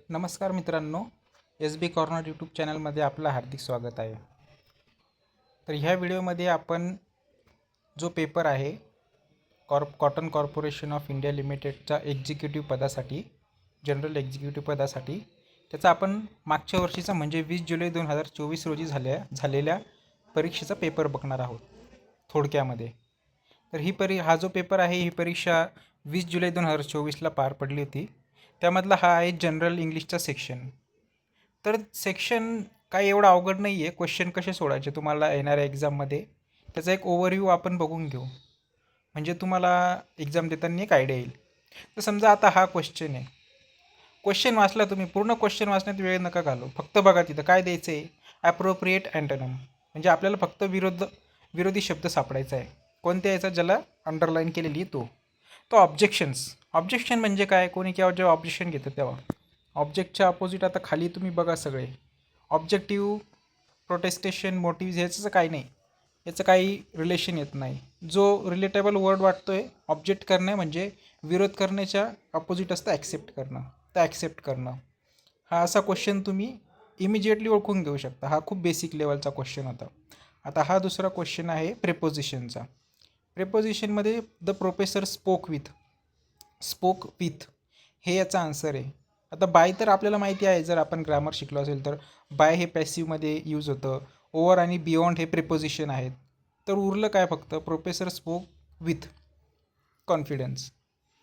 नमस्कार मित्रांनो, एस बी corner YouTube चॅनलमध्ये आपलं हार्दिक स्वागत आहे. तर ह्या व्हिडिओमध्ये आपण जो पेपर आहे कॉटन कॉर्पोरेशन ऑफ इंडिया लिमिटेडचा एक्झिक्युटिव्ह पदासाठी, जनरल एक्झिक्युटिव्ह पदासाठी त्याचा आपण मागच्या वर्षीचा म्हणजे 20 जुलै 2024 रोजी झालेल्या परीक्षेचा पेपर बघणार आहोत थोडक्यामध्ये. तर हा जो पेपर आहे, ही परीक्षा 20 जुलै 2024ला पार पडली होती. त्यामधला हा आहे जनरल इंग्लिशचा सेक्शन. तर सेक्शन काही एवढं अवघड नाही आहे. क्वेश्चन कसे सोडायचे तुम्हाला येणाऱ्या एक्झाममध्ये त्याचा एक ओव्हरव्ह्यू आपण बघून घेऊ, म्हणजे तुम्हाला एक्झाम देताना एक आयडिया येईल. तर समजा आता हा क्वेश्चन आहे. क्वेश्चन वाचला तुम्ही, पूर्ण क्वेश्चन वाचण्यात वेळ नका घालू. फक्त बघा तिथं काय द्यायचं आहे, ॲप्रोप्रिएट अँटोनम, म्हणजे आपल्याला फक्त विरोधी शब्द सापडायचा आहे. कोणत्या याचा, ज्याला अंडरलाईन केलेली तो ऑब्जेक्शन म्हणजे काय, कोणी केव्हा जेव्हा ऑब्जेक्शन घेतं तेव्हा ऑब्जेक्टच्या अपोजिट आता खाली तुम्ही बघा सगळे ऑब्जेक्टिव्ह, प्रोटेस्टेशन, मोटिव्ह, ह्याचं काही नाही, याचं काही रिलेशन येत नाही. जो रिलेटेबल वर्ड वाटतो आहे ऑब्जेक्ट करणे, म्हणजे विरोध करण्याच्या अपोजिट असतं ॲक्सेप्ट करणं. तर ॲक्सेप्ट करणं हा असा क्वेश्चन तुम्ही इमिजिएटली ओळखून घेऊ शकता. हा खूप बेसिक लेवलचा क्वेश्चन होता. आता हा दुसरा क्वेश्चन आहे प्रेपोजिशनचा. प्रेपोजिशनमध्ये द प्रोफेसर स्पोक विथ हे याचा आन्सर आहे. आता बाय तर आपल्याला माहिती आहे, जर आपण ग्रामर शिकलो असेल तर बाय हे पॅसिव्हमध्ये यूज होतं. ओव्हर आणि बियॉन्ड हे प्रिपोजिशन आहेत. तर उरलं काय, फक्त प्रोफेसर स्पोक विथ कॉन्फिडन्स.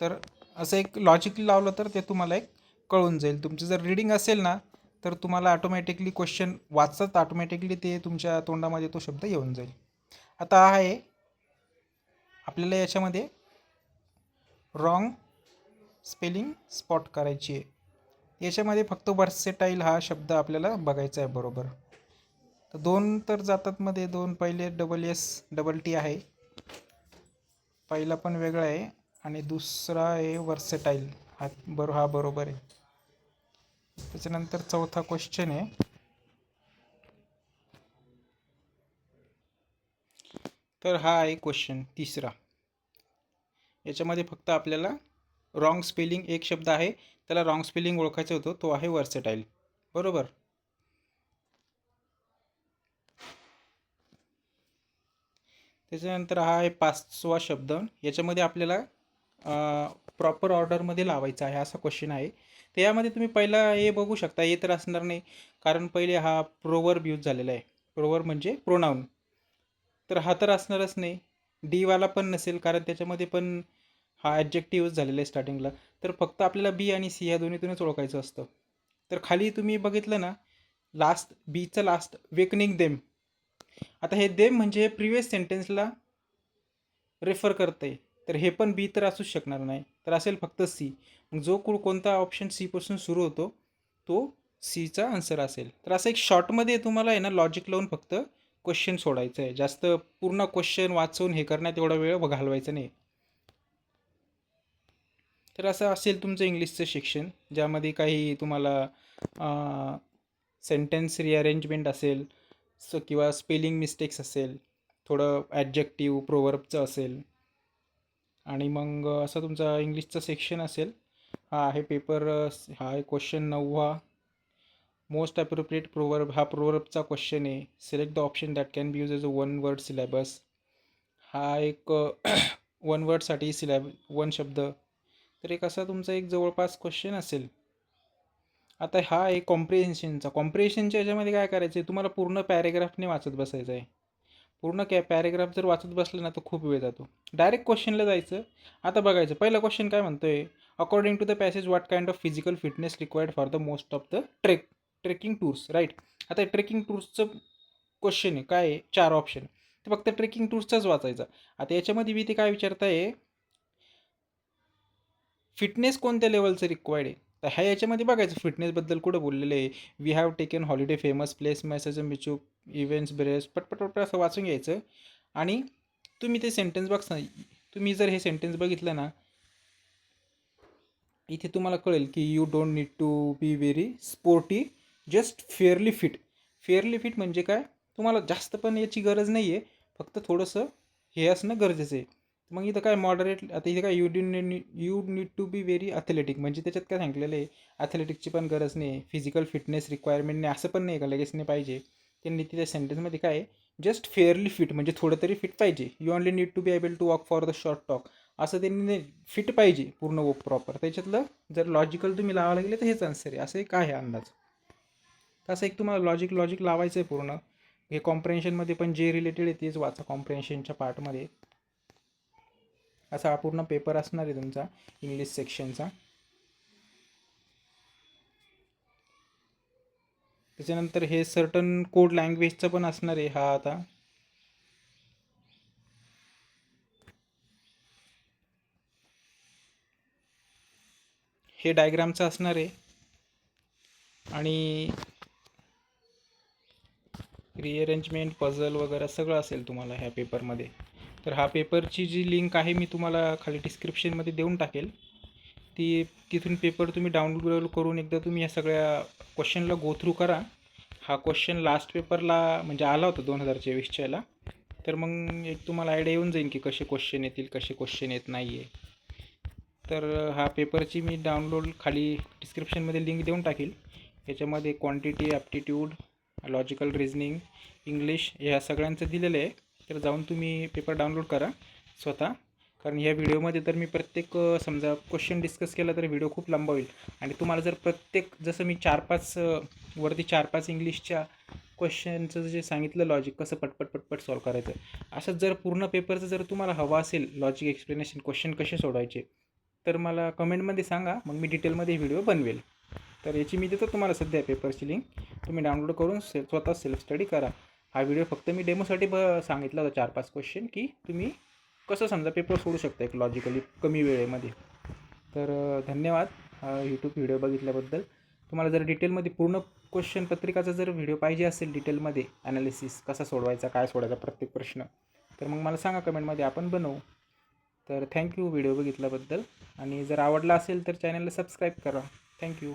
तर असं एक लॉजिक लावलं तर ते तुम्हाला एक कळून जाईल. तुमचं जर रीडिंग असेल ना, तर तुम्हाला ऑटोमॅटिकली क्वेश्चन वाचत ऑटोमॅटिकली ते तुमच्या तोंडामध्ये तो शब्द येऊन जाईल. आता हा आहे आपल्याला याच्यामध्ये रॉंग स्पेलिंग स्पॉट करायची आहे. याच्यामध्ये फक्त वर्सेटाईल हा शब्द आपल्याला बघायचा आहे बरोबर. तर दोन तर जातात मध्ये, दोन पहिले SST आहे, पहिला पण वेगळा आहे आणि दुसरा आहे वर्सेटाईल. हा बरोबर आहे. त्याच्यानंतर चौथा क्वेश्चन आहे, तर हा आहे क्वेश्चन तिसरा. याच्यामध्ये फक्त आपल्याला रॉंग स्पेलिंग, एक शब्द आहे त्याला रॉंग स्पेलिंग ओळखायचं होतं, तो आहे वर्सेटाईल. बरोबर. त्याच्यानंतर हा आहे पाचवा शब्द. याच्यामध्ये आपल्याला प्रॉपर ऑर्डरमध्ये लावायचा आहे, असा क्वेश्चन आहे. तर यामध्ये तुम्ही पहिला हे बघू शकता, हे तर असणार नाही, कारण पहिले हा प्रोवर्ब यूज झालेला आहे. प्रोवर्ब म्हणजे प्रोनाऊन, तर हा तर असणारच नाही. डीवाला पण नसेल, कारण त्याच्यामध्ये पण हा ॲडजेक्टिव्ह यूज झालेला आहे स्टार्टिंगला. तर फक्त आपल्याला बी आणि सी ह्या दोन्हीतूनच ओळखायचं असतं. तर खाली तुम्ही बघितलं ना, बीचं लास्ट वेकनिंग देम. आता हे देम म्हणजे प्रिव्हियस सेंटेन्सला रेफर करते, तर हे पण बी तर असूच शकणार नाही, तर असेल फक्त सी. मग कोणता ऑप्शन सी पासून सुरू होतो तो सीचा आन्सर असेल. तर असं एक शॉर्टमध्ये तुम्हाला आहे ना लॉजिक लावून फक्त क्वेश्चन सोडायचं आहे. जास्त पूर्ण क्वेश्चन वाचून हे करण्यात एवढा वेळ घालवायचा नाही. तर असं असेल तुमचं इंग्लिशचं शिक्षण, ज्यामध्ये काही तुम्हाला सेंटेन्स रिअरेंजमेंट असेल, किंवा स्पेलिंग मिस्टेक्स असेल, थोडं ॲडजेक्टिव्ह प्रोवर्बचं असेल, आणि मग असं तुमचा इंग्लिशचं सेक्शन असेल. हा आहे पेपर, हा आहे क्वेश्चन 9वा, मोस्ट ॲप्रोप्रिएट प्रोवर्ब. हा प्रोवर्बचा क्वेश्चन आहे. Select the option that can be use as a one word syllabus. हा एक वन वर्डसाठी वन शब्द. तर एक असा तुमचा एक जवळपास क्वेश्चन असेल. आता हा आहे कॉम्प्रिहेन्शनच्या याच्यामध्ये काय करायचं आहे, तुम्हाला पूर्ण पॅरेग्राफने वाचत बसायचं आहे. पूर्ण पॅरेग्राफ जर वाचत बसलं ना तर खूप वेळ जातो. डायरेक्ट क्वेश्चनला जायचं. आता बघायचं पहिला क्वेश्चन काय म्हणतोय, according to the passage what kind of physical fitness required for the most of the trekking tours, right. आता ट्रेकिंग टूर्सचं क्वेश्चन आहे, काय आहे 4 ऑप्शन, तर फक्त ट्रेकिंग टूर्सचाच वाचायचा. आता याच्यामध्ये मी ते काय विचारताय, फिटनेस कोणत्या लेवलचं रिक्वायर्ड आहे. तर ह्या याच्यामध्ये बघायचं फिटनेसबद्दल कुठं बोललेलं आहे. We have taken holiday famous place message मिचू इव्हेंट्स ब्रेस पटपट असं वाचून घ्यायचं. आणि तुम्ही ते सेंटेन्स बघता, तुम्ही जर हे सेंटेन्स बघितलं ना, इथे तुम्हाला कळेल की you don't need to be very sporty, just fairly fit. Fairly fit म्हणजे काय, तुम्हाला जास्त पण याची गरज नाही आहे, फक्त थोडंसं हे असणं गरजेचं आहे. मग इथं काय मॉडरेट, आता इथे काय you need to be very athletic, म्हणजे त्याच्यात काय सांगितलेलं आहे, ॲथलेटिकची पण गरज नाही, फिजिकल फिटनेस रिक्वायरमेंट नाही, असं पण नाही का लगेच नाही पाहिजे. त्यांनी तिथे सेंटेन्समध्ये काय आहे, जस्ट फेअरली फिट, म्हणजे थोडं तरी फिट पाहिजे. You only need to be able to walk for the short talk, असं त्यांनी फिट पाहिजे पूर्ण प्रॉपर. त्याच्यातलं जर लॉजिकल तुम्ही लावायला गेले तर हेच आन्सर आहे, असं एक आहे अंदाज. तसं एक तुम्हाला लॉजिक लावायचं आहे पूर्ण. हे कॉम्प्रेन्शनमध्ये पण जे रिलेटेड आहे तेच वाचा कॉम्प्रेन्शनच्या पार्टमध्ये. असा हा पूर्ण पेपर असणार आहे तुमचा इंग्लिश सेक्शनचा. त्याच्यानंतर हे सर्टन कोड लँग्वेजचं पण असणार आहे हा. आता हे डायग्रामचं असणार आहे आणि रिअरेंजमेंट पझल वगैरे सगळं असेल तुम्हाला ह्या पेपरमध्ये. तर हा पेपरची जी लिंक आहे मी तुम्हाला खाली डिस्क्रिप्शनमध्ये देऊन टाकेल. तिथून पेपर तुम्ही डाउनलोड करून एकदा तुम्ही या सगळ्या क्वेश्चनला गो थ्रू करा. हा क्वेश्चन लास्ट पेपरला म्हणजे आला होता 2024च्याला. तर मग एक तुम्हाला आयडिया येऊन जाईल की कसे क्वेश्चन येतील, कसे क्वेश्चन येत नाही आहे. तर हा पेपरची मी डाउनलोड खाली डिस्क्रिप्शनमध्ये लिंक देऊन टाकेल. याच्यामध्ये quantity, aptitude, logical reasoning, English ह्या सगळ्यांचं दिलेलं आहे. तर जाऊन तुम्ही पेपर डाउनलोड करा स्वतः. कारण ह्या व्हिडिओमध्ये तर मी प्रत्येक समजा क्वेश्चन डिस्कस केला तर व्हिडिओ खूप लांब होईल. आणि तुम्हाला जर प्रत्येक जसं मी 4-5 वरती 4-5 इंग्लिशच्या क्वेश्चनचं जे सांगितलं लॉजिक कसं पटपट सॉल्व करायचं, असं जर पूर्ण पेपरचं जर तुम्हाला हवं असेल लॉजिक एक्सप्लेनेशन, क्वेश्चन कसे सोडवायचे, तर मला कमेंटमध्ये सांगा, मग मी डिटेलमध्ये व्हिडिओ बनवेल. तर याची मी देतो तुम्हाला सध्या पेपरची लिंक. तुम्ही डाउनलोड करून स्वतः सेल्फ स्टडी करा. हा व्हिडिओ फक्त मी डेमोसाठी सांगितला होता 4-5 क्वेश्चन, की तुम्ही कसं समजा पेपर सोडू शकता एक लॉजिकली कमी वेळेमध्ये. तर धन्यवाद यूट्यूब व्हिडिओ बघितल्याबद्दल. तुम्हाला जर डिटेलमध्ये पूर्ण क्वेश्चन पत्रिकाचा जर व्हिडिओ पाहिजे असेल डिटेलमध्ये ॲनालिसिस कसा सोडवायचा, काय सोडायचा प्रत्येक प्रश्न, तर मग मला सांगा कमेंटमध्ये, आपण बनवू. तर थँक्यू व्हिडिओ बघितल्याबद्दल. आणि जर आवडला असेल तर चॅनलला सबस्क्राईब करा. थँक्यू.